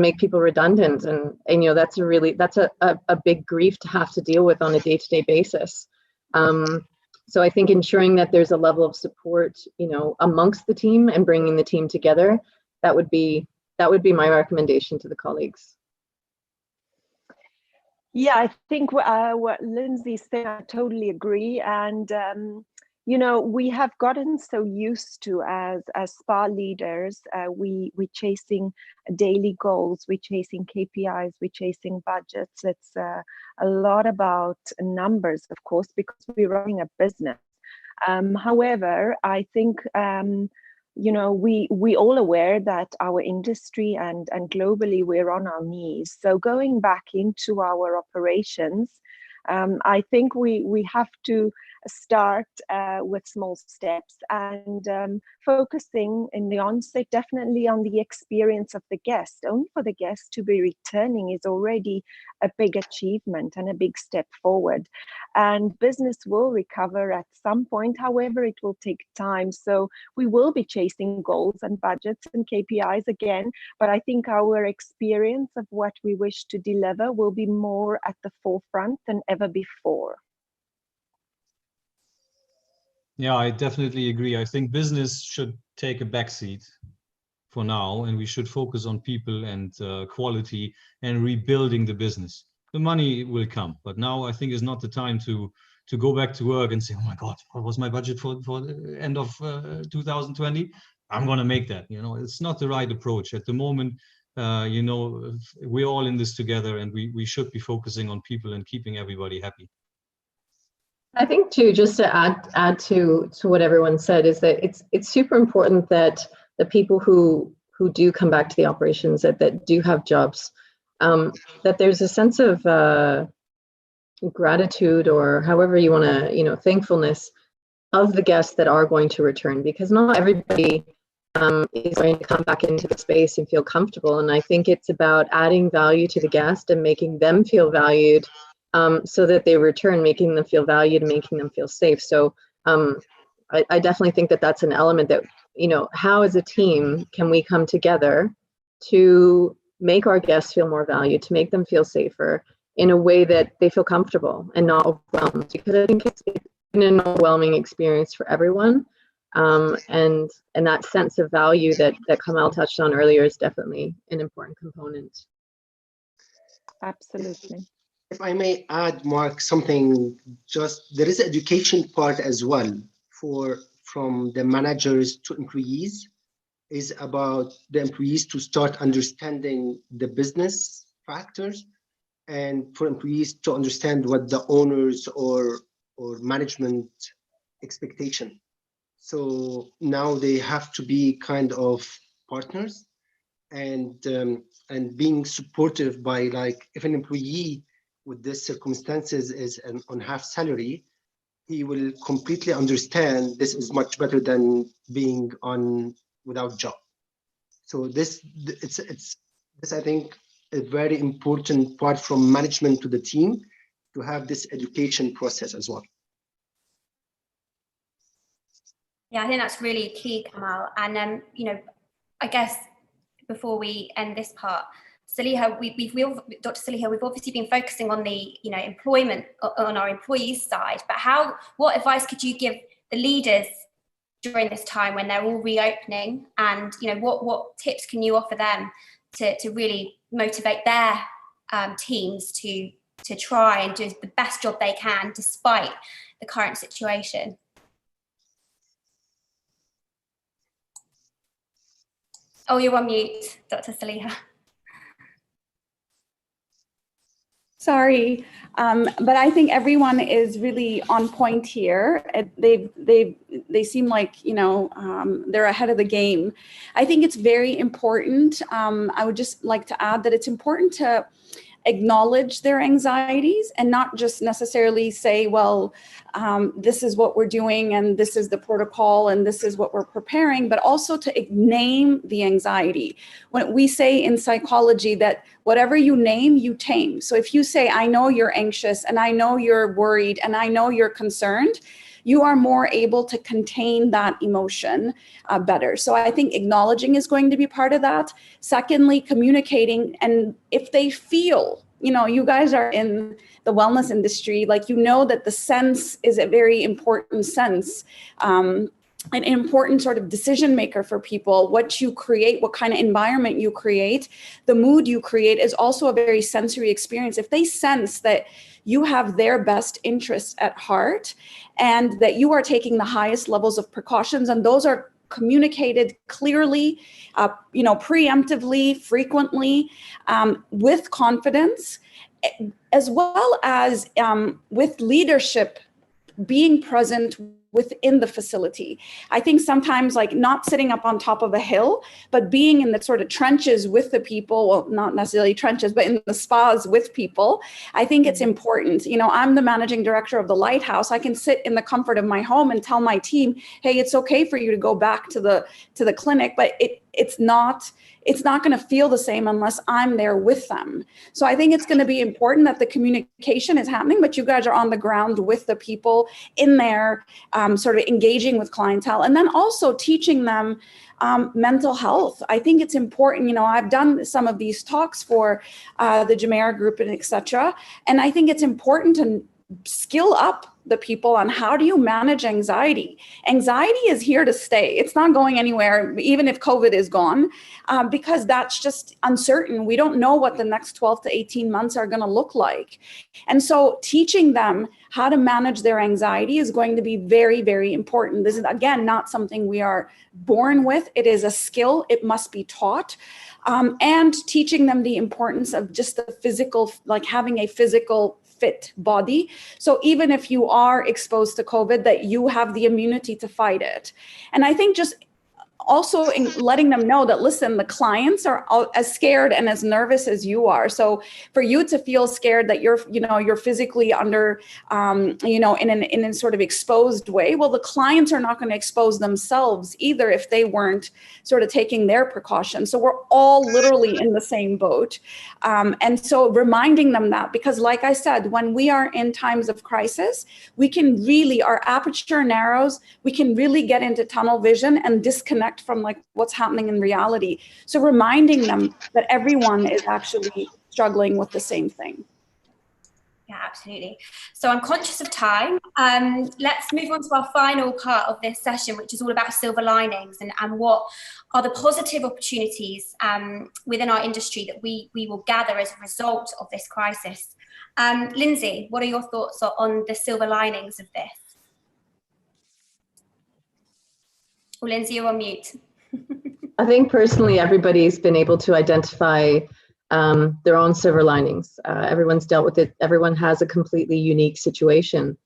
make people redundant. And that's a big grief to have to deal with on a day-to-day basis. So I think ensuring that there's a level of support, amongst the team and bringing the team together, that would be my recommendation to the colleagues. Yeah, I think what Lindsay said, I totally agree. And, we have gotten so used to, as SPA leaders, we chasing daily goals, we chasing KPIs, we chasing budgets. It's a lot about numbers, of course, because we're running a business. However, I think, we all aware that our industry and globally we're on our knees. So going back into our operations, I think we have to start with small steps and focusing in the onset definitely on the experience of the guest. Only for the guest to be returning is already a big achievement and a big step forward. And business will recover at some point. However, it will take time. So we will be chasing goals and budgets and KPIs again. But I think our experience of what we wish to deliver will be more at the forefront than ever before. Yeah, I definitely agree. I think business should take a backseat for now, and we should focus on people and quality and rebuilding the business. The money will come, but now I think is not the time to go back to work and say, oh my God, what was my budget for the end of 2020? I'm going to make that. It's not the right approach at the moment. We're all in this together, and we should be focusing on people and keeping everybody happy. I think too, just to add to what everyone said, is that it's super important that the people who do come back to the operations, that do have jobs, that there's a sense of gratitude, or however you want to, thankfulness of the guests that are going to return, because not everybody is going to come back into the space and feel comfortable. And I think it's about adding value to the guest and making them feel valued, so that they return, making them feel valued, making them feel safe. So I definitely think that that's an element that, how as a team can we come together to make our guests feel more valued, to make them feel safer in a way that they feel comfortable and not overwhelmed, because I think it's been an overwhelming experience for everyone. And that sense of value that Kamal touched on earlier is definitely an important component. Absolutely. If I may add, Mark, something, there is an education part as well from the managers to employees, is about the employees to start understanding the business factors, and for employees to understand what the owners or management expectation. So now they have to be kind of partners, and being supportive by, like, if an employee with this circumstances is on half salary, he will completely understand this is much better than being on without job. So this I think a very important part from management to the team, to have this education process as well. Yeah, I think that's really key, Kamal. And I guess before we end this part, Saliha, Dr. Saliha, we've obviously been focusing on the employment on our employees' side, but what advice could you give the leaders during this time when they're all reopening, and what tips can you offer them to really motivate their teams to try and do the best job they can despite the current situation? Oh, you're on mute, Dr. Saliha. Sorry, but I think everyone is really on point here. They seem like they're ahead of the game. I think it's very important. I would just like to add that it's important to acknowledge their anxieties and not just necessarily say, well, this is what we're doing and this is the protocol and this is what we're preparing, but also to name the anxiety. When we say in psychology that whatever you name, you tame. So if you say, I know you're anxious and I know you're worried and I know you're concerned, you are more able to contain that emotion better. So I think acknowledging is going to be part of that. Secondly, communicating. And if they feel, you guys are in the wellness industry, like, that the sense is a very important sense. An important sort of decision maker for people. What you create, what kind of environment you create, the mood you create is also a very sensory experience. If they sense that you have their best interests at heart and that you are taking the highest levels of precautions, and those are communicated clearly, preemptively, frequently, with confidence, as well as with leadership being present within the facility. I think sometimes, like, not sitting up on top of a hill, but being in the sort of trenches with the people, well, not necessarily trenches, but in the spas with people. I think it's important. I'm the managing director of the Lighthouse. I can sit in the comfort of my home and tell my team, hey, it's okay for you to go back to the clinic, but it's not going to feel the same unless I'm there with them. So I think it's going to be important that the communication is happening, but you guys are on the ground with the people in there, sort of engaging with clientele, and then also teaching them mental health. I think it's important. I've done some of these talks for the Jumeirah group and etc. And I think it's important to skill up the people on how do you manage anxiety. Anxiety is here to stay. It's not going anywhere, even if COVID is gone, because that's just uncertain. We don't know what the next 12 to 18 months are going to look like. And so teaching them how to manage their anxiety is going to be very, very important. This is, again, not something we are born with. It is a skill. It must be taught. And teaching them the importance of just the physical, like having a physical fit body. So even if you are exposed to COVID, that you have the immunity to fight it. And I think just also letting them know that, listen, the clients are as scared and as nervous as you are. So for you to feel scared that you're physically under, in a sort of exposed way, well, the clients are not going to expose themselves either if they weren't sort of taking their precautions. So we're all literally in the same boat. And so reminding them that, because like I said, when we are in times of crisis, we can really, our aperture narrows, we can really get into tunnel vision and disconnect from like what's happening in reality. So reminding them that everyone is actually struggling with the same thing. Yeah, absolutely. So I'm conscious of time. Let's move on to our final part of this session, which is all about silver linings and what are the positive opportunities within our industry that we will gather as a result of this crisis. Lindsay, what are your thoughts on the silver linings of this? Oh, Lindsay, you're on mute. I think personally, everybody's been able to identify their own silver linings. Everyone's dealt with it. Everyone has a completely unique situation.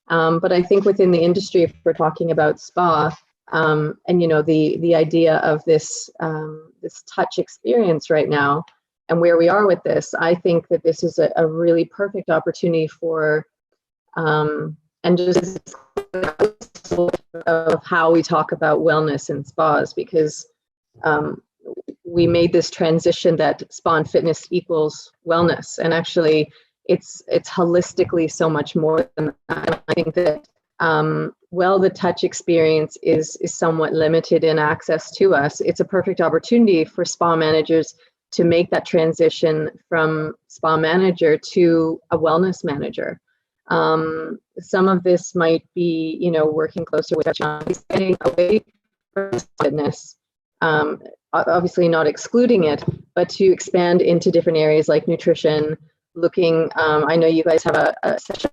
But I think within the industry, if we're talking about spa, and the idea of this this touch experience right now, and where we are with this, I think that this is a really perfect opportunity for and just of how we talk about wellness in spas, because we made this transition that spa and fitness equals wellness, and actually it's holistically so much more than that. I think that while the touch experience is somewhat limited in access to us, it's a perfect opportunity for spa managers to make that transition from spa manager to a wellness manager. Some of this might be, working closer with getting away from fitness, obviously not excluding it, but to expand into different areas like nutrition, looking, I know you guys have a session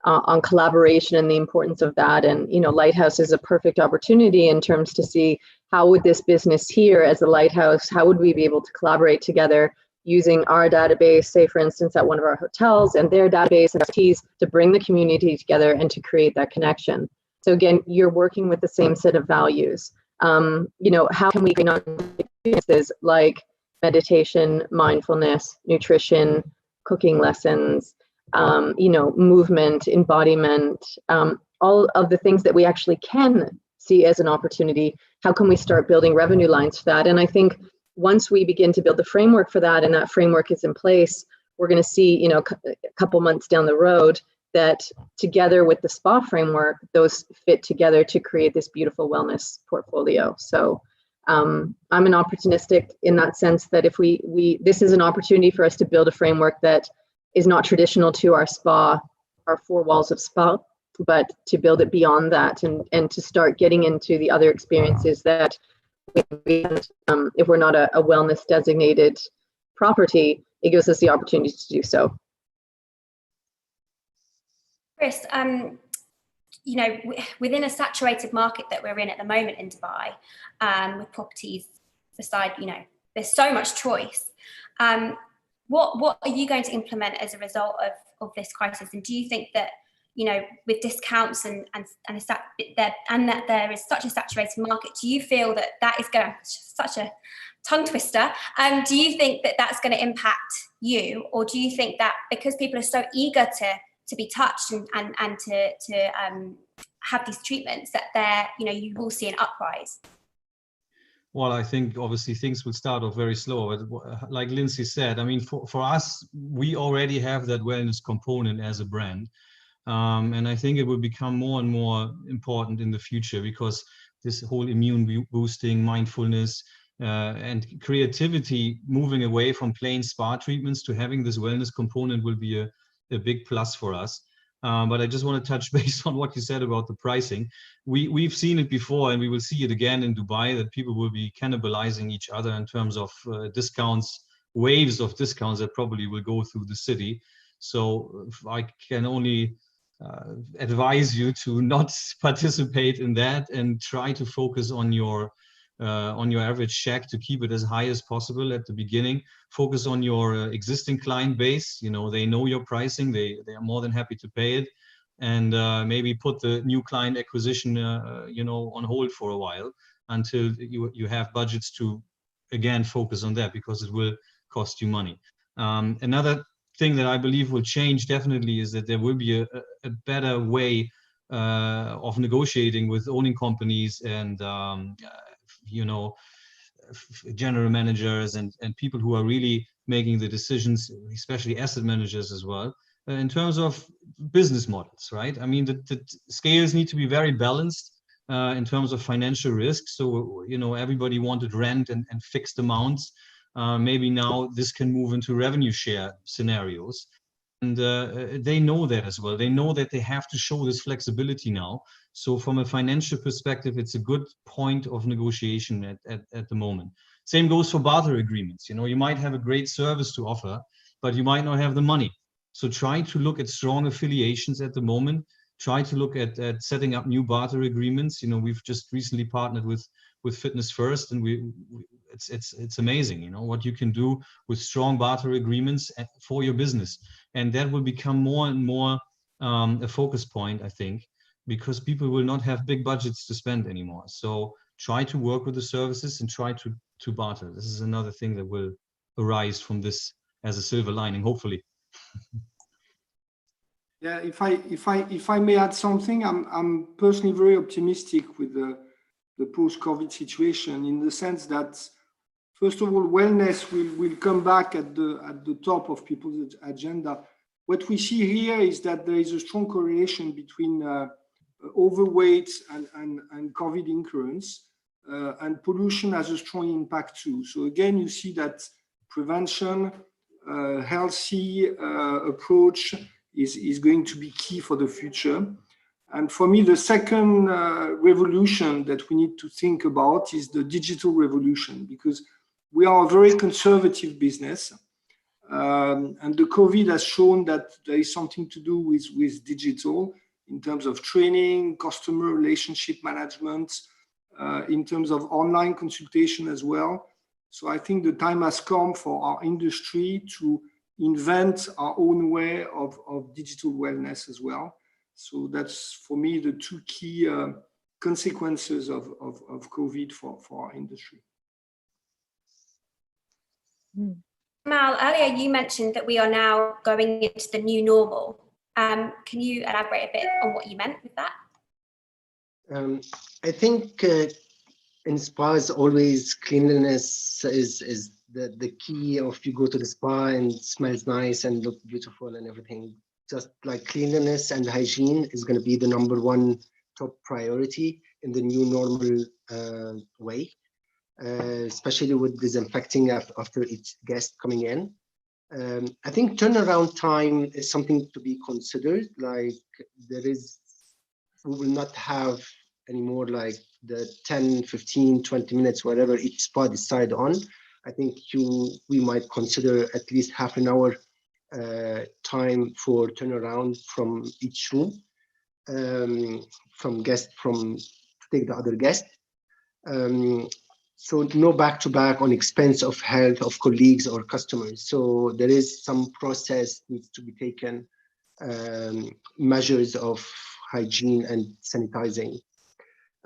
on collaboration and the importance of that. And, Lighthouse is a perfect opportunity in terms to see how would this business here as a Lighthouse, how would we be able to collaborate together using our database, say for instance, at one of our hotels, and their database and expertise to bring the community together and to create that connection. So again, you're working with the same set of values. How can we bring on experiences like meditation, mindfulness, nutrition, cooking lessons, movement, embodiment, all of the things that we actually can see as an opportunity. How can we start building revenue lines for that? And I think once we begin to build the framework for that, and that framework is in place, we're going to see, a couple months down the road, that together with the spa framework, those fit together to create this beautiful wellness portfolio. So I'm an opportunistic in that sense that if this is an opportunity for us to build a framework that is not traditional to our spa, our four walls of spa, but to build it beyond that and to start getting into the other experiences that if we're not a wellness designated property, it gives us the opportunity to do so. Chris, within a saturated market that we're in at the moment in Dubai, with properties beside, there's so much choice. What are you going to implement as a result of this crisis? And do you think that, with discounts and that there is such a saturated market, do you feel that is going to, such a tongue twister, do you think that that's going to impact you? Or do you think that because people are so eager to be touched and to have these treatments that you will see an uprise? Well, I think obviously things will start off very slow, but like Lindsay said, I mean, for us, we already have that wellness component as a brand. And I think it will become more and more important in the future, because this whole immune boosting, mindfulness, and creativity, moving away from plain spa treatments to having this wellness component will be a big plus for us. But I just want to touch base on what you said about the pricing. We've seen it before, and we will see it again in Dubai, that people will be cannibalizing each other in terms of discounts, waves of discounts that probably will go through the city. So I can only advise you to not participate in that and try to focus on your average check, to keep it as high as possible at the beginning. Focus on your existing client base. They know your pricing. They are more than happy to pay it, and maybe put the new client acquisition, on hold for a while until you have budgets to again focus on that, because it will cost you money. Another thing that I believe will change definitely is that there will be a better way of negotiating with owning companies and general managers and people who are really making the decisions, especially asset managers as well, in terms of business models, right? I mean, the scales need to be very balanced in terms of financial risk. So, everybody wanted rent and fixed amounts. Maybe now this can move into revenue share scenarios. And they know that as well. They know that they have to show this flexibility now. So from a financial perspective, it's a good point of negotiation at the moment. Same goes for barter agreements. You might have a great service to offer, but you might not have the money. So try to look at strong affiliations at the moment. Try to look at setting up new barter agreements. We've just recently partnered with Fitness First, and it's amazing, what you can do with strong barter agreements for your business. And that will become more and more a focus point, I think, because people will not have big budgets to spend anymore. So try to work with the services and try to barter. This is another thing that will arise from this as a silver lining, hopefully. Yeah, if I may add something, I'm personally very optimistic with the post-COVID situation, in the sense that, first of all, wellness will come back at the top of people's agenda. What we see here is that there is a strong correlation between overweight and COVID incurrence, and pollution has a strong impact too. So again, you see that prevention, healthy approach is going to be key for the future. And for me, the second revolution that we need to think about is the digital revolution, because we are a very conservative business. And the COVID has shown that there is something to do with digital in terms of training, customer relationship management, in terms of online consultation as well. So I think the time has come for our industry to invent our own way of digital wellness as well. So that's, for me, the two key consequences of COVID for our industry. Mal, earlier you mentioned that we are now going into the new normal. Can you elaborate a bit on what you meant with that? I think in spas, always cleanliness is the key of, you go to the spa and it smells nice and look beautiful and everything. Just like cleanliness and hygiene is going to be the #1 top priority in the new normal way, especially with disinfecting after each guest coming in. I think turnaround time is something to be considered. Like, we will not have anymore like the 10, 15, 20 minutes, whatever each spa decide on. I think we might consider at least half an hour time for turnaround from each room, to take the other guest. So no back-to-back on expense of health of colleagues or customers. So there is some process needs to be taken, measures of hygiene and sanitizing.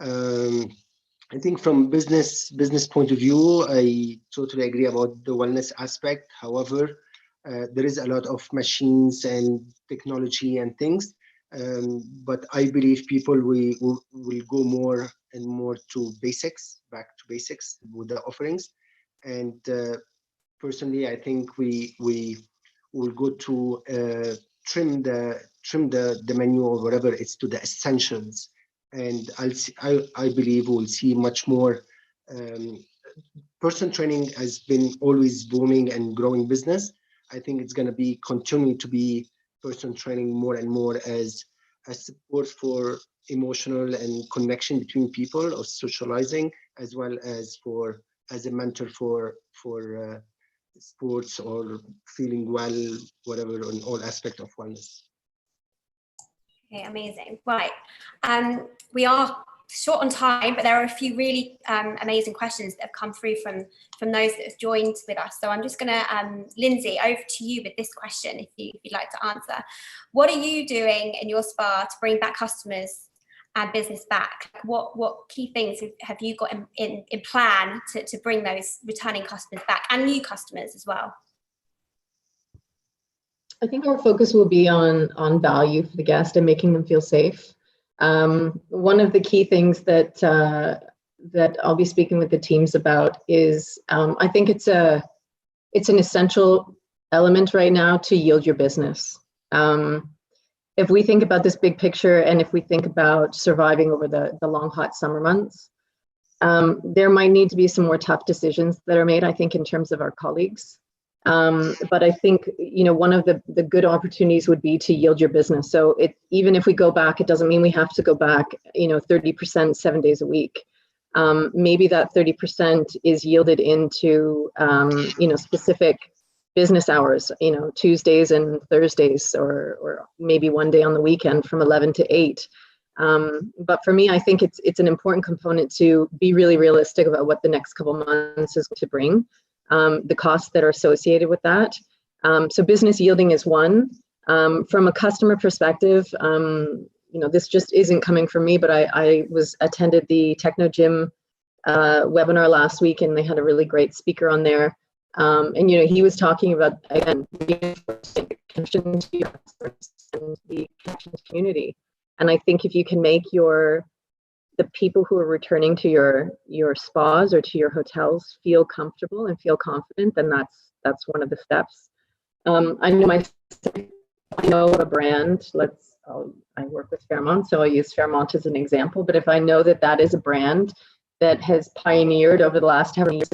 I think from business point of view, I totally agree about the wellness aspect. However, there is a lot of machines and technology and things, but I believe people will go more and more to basics, back to basics with the offerings. And personally, I think we will go to trim the menu or whatever it's to the essentials. And I believe we'll see much more. Person training has been always booming and growing business. I think it's going to be continuing to be person training more and more as a support for emotional and connection between people, or socializing, as well as as a mentor for sports or feeling well, whatever, on all aspects of wellness. Okay, amazing. Right. We are short on time, but there are a few really amazing questions that have come through from those that have joined with us. So I'm just going to, Lindsay, over to you with this question, if you'd like to answer. What are you doing in your spa to bring back customers and business back? What key things have you got in plan to bring those returning customers back and new customers as well? I think our focus will be on value for the guest and making them feel safe. One of the key things that I'll be speaking with the teams about is I think it's an essential element right now to yield your business. If we think about this big picture and if we think about surviving over the long hot summer months, there might need to be some more tough decisions that are made, I think, in terms of our colleagues. But I think, one of the good opportunities would be to yield your business. So even if we go back, it doesn't mean we have to go back, 30%, 7 days a week. Maybe that 30% is yielded into, specific business hours, Tuesdays and Thursdays, or maybe one day on the weekend from 11 to 8. But for me, I think it's an important component to be really realistic about what the next couple months is going to bring. The costs that are associated with that. So business yielding is one. From a customer perspective, this just isn't coming from me, but I attended the Techno Gym webinar last week, and they had a really great speaker on there. And he was talking about, again, reinforcing the connection to your experts and the connection to community. And I think if you can make the people who are returning to your spas or to your hotels feel comfortable and feel confident, then that's one of the steps. I know a brand. I work with Fairmont, so I'll use Fairmont as an example. But if I know that is a brand that has pioneered over the last 10 years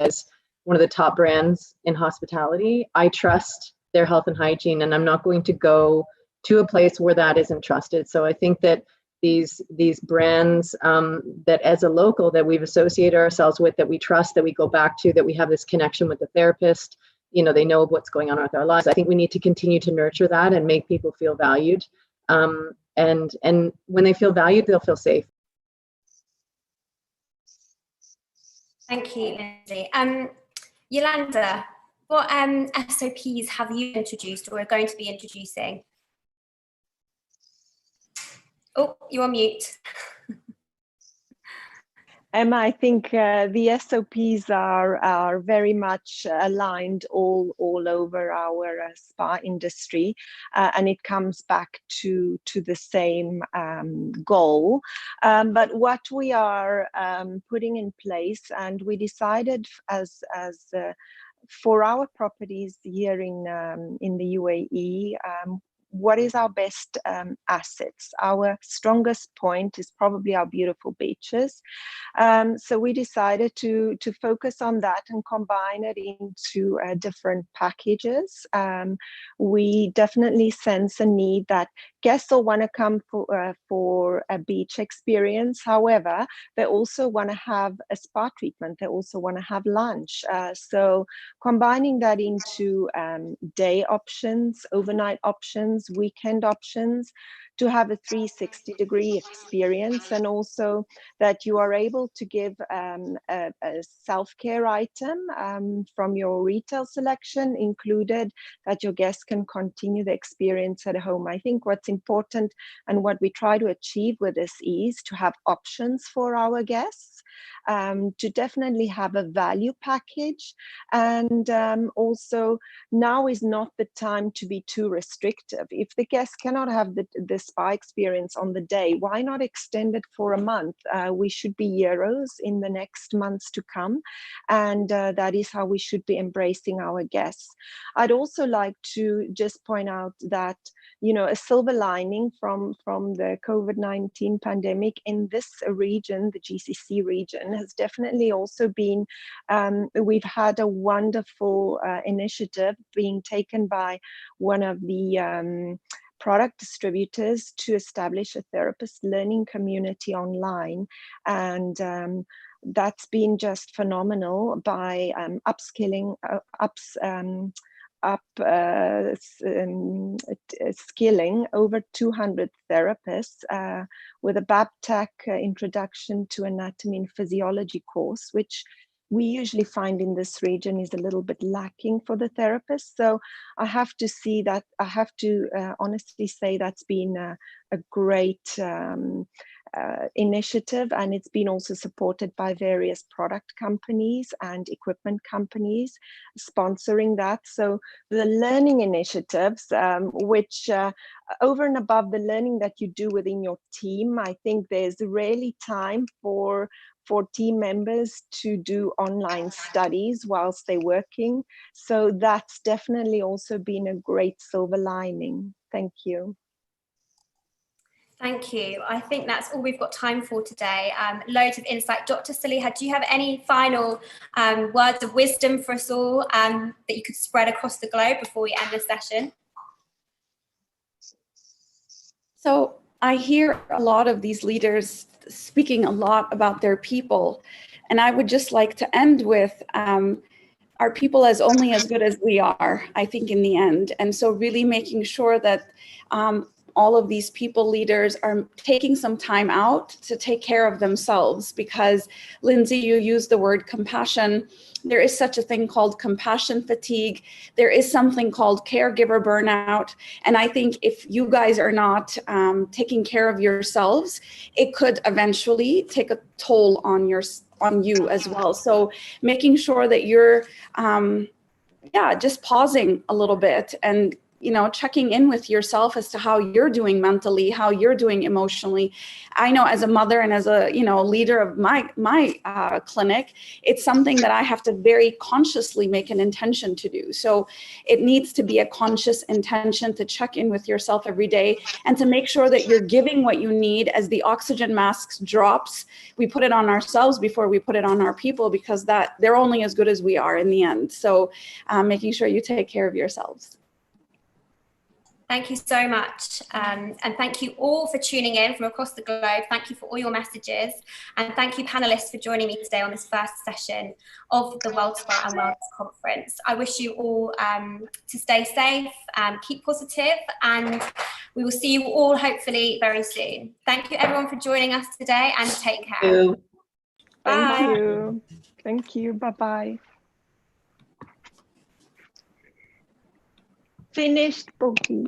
as one of the top brands in hospitality, I trust their health and hygiene, and I'm not going to go to a place where that isn't trusted. So I think that these brands that as a local that we've associated ourselves with, that we trust, that we go back to, that we have this connection with the therapist, they know what's going on with our lives. I think we need to continue to nurture that and make people feel valued. And when they feel valued, they'll feel safe. Thank you, Lindsay. Yolanda, what SOPs have you introduced or are going to be introducing? Oh, you're on mute. Emma, I think the SOPs are very much aligned all over our spa industry, and it comes back to the same goal. But what we are putting in place, and we decided as for our properties here in the UAE, what is our best assets? Our strongest point is probably our beautiful beaches. So we decided to focus on that and combine it into different packages. We definitely sense a need that guests will want to come for a beach experience. However, they also want to have a spa treatment. They also want to have lunch. So combining that into day options, overnight options, weekend options, to have a 360-degree experience, and also that you are able to give a self-care item from your retail selection included, that your guests can continue the experience at home. I think what's important and what we try to achieve with this is to have options for our guests, to definitely have a value package, and also now is not the time to be too restrictive. If the guests cannot have the spa experience on the day, why not extend it for a month? We should be euros in the next months to come, and that is how we should be embracing our guests. I'd also like to just point out that, a silver lining from the COVID-19 pandemic in this region, the GCC region, has definitely also been, we've had a wonderful initiative being taken by one of the product distributors to establish a therapist learning community online, and that's been just phenomenal by upskilling up skilling over 200 therapists with a BABTech Introduction to Anatomy and Physiology course, which we usually find in this region is a little bit lacking for the therapists. So I have to honestly say that's been a great initiative, and it's been also supported by various product companies and equipment companies sponsoring that. So the learning initiatives, which over and above the learning that you do within your team, I think there's rarely time for team members to do online studies whilst they're working. So that's definitely also been a great silver lining. Thank you. Thank you. I think that's all we've got time for today. Loads of insight. Dr. Saliha, do you have any final words of wisdom for us all that you could spread across the globe before we end this session? So I hear a lot of these leaders speaking a lot about their people, and I would just like to end with our people as only as good as we are, I think, in the end. And so really making sure that all of these people leaders are taking some time out to take care of themselves, because Lindsay, you used the word compassion. There is such a thing called compassion fatigue. There is something called caregiver burnout. And I think if you guys are not taking care of yourselves, it could eventually take a toll on you as well. So making sure that you're just pausing a little bit and checking in with yourself as to how you're doing mentally, how you're doing emotionally. I know as a mother and as a leader of my clinic, it's something that I have to very consciously make an intention to do. So it needs to be a conscious intention to check in with yourself every day and to make sure that you're giving what you need. As the oxygen masks drops, we put it on ourselves before we put it on our people, because they're only as good as we are in the end. So making sure you take care of yourselves. Thank you so much. And thank you all for tuning in from across the globe. Thank you for all your messages. And thank you, panelists, for joining me today on this first session of the World Spa and Wellness Conference. I wish you all to stay safe, keep positive, and we will see you all hopefully very soon. Thank you, everyone, for joining us today, and take care. Thank you. Thank you. Bye-bye. Finished, Bookie.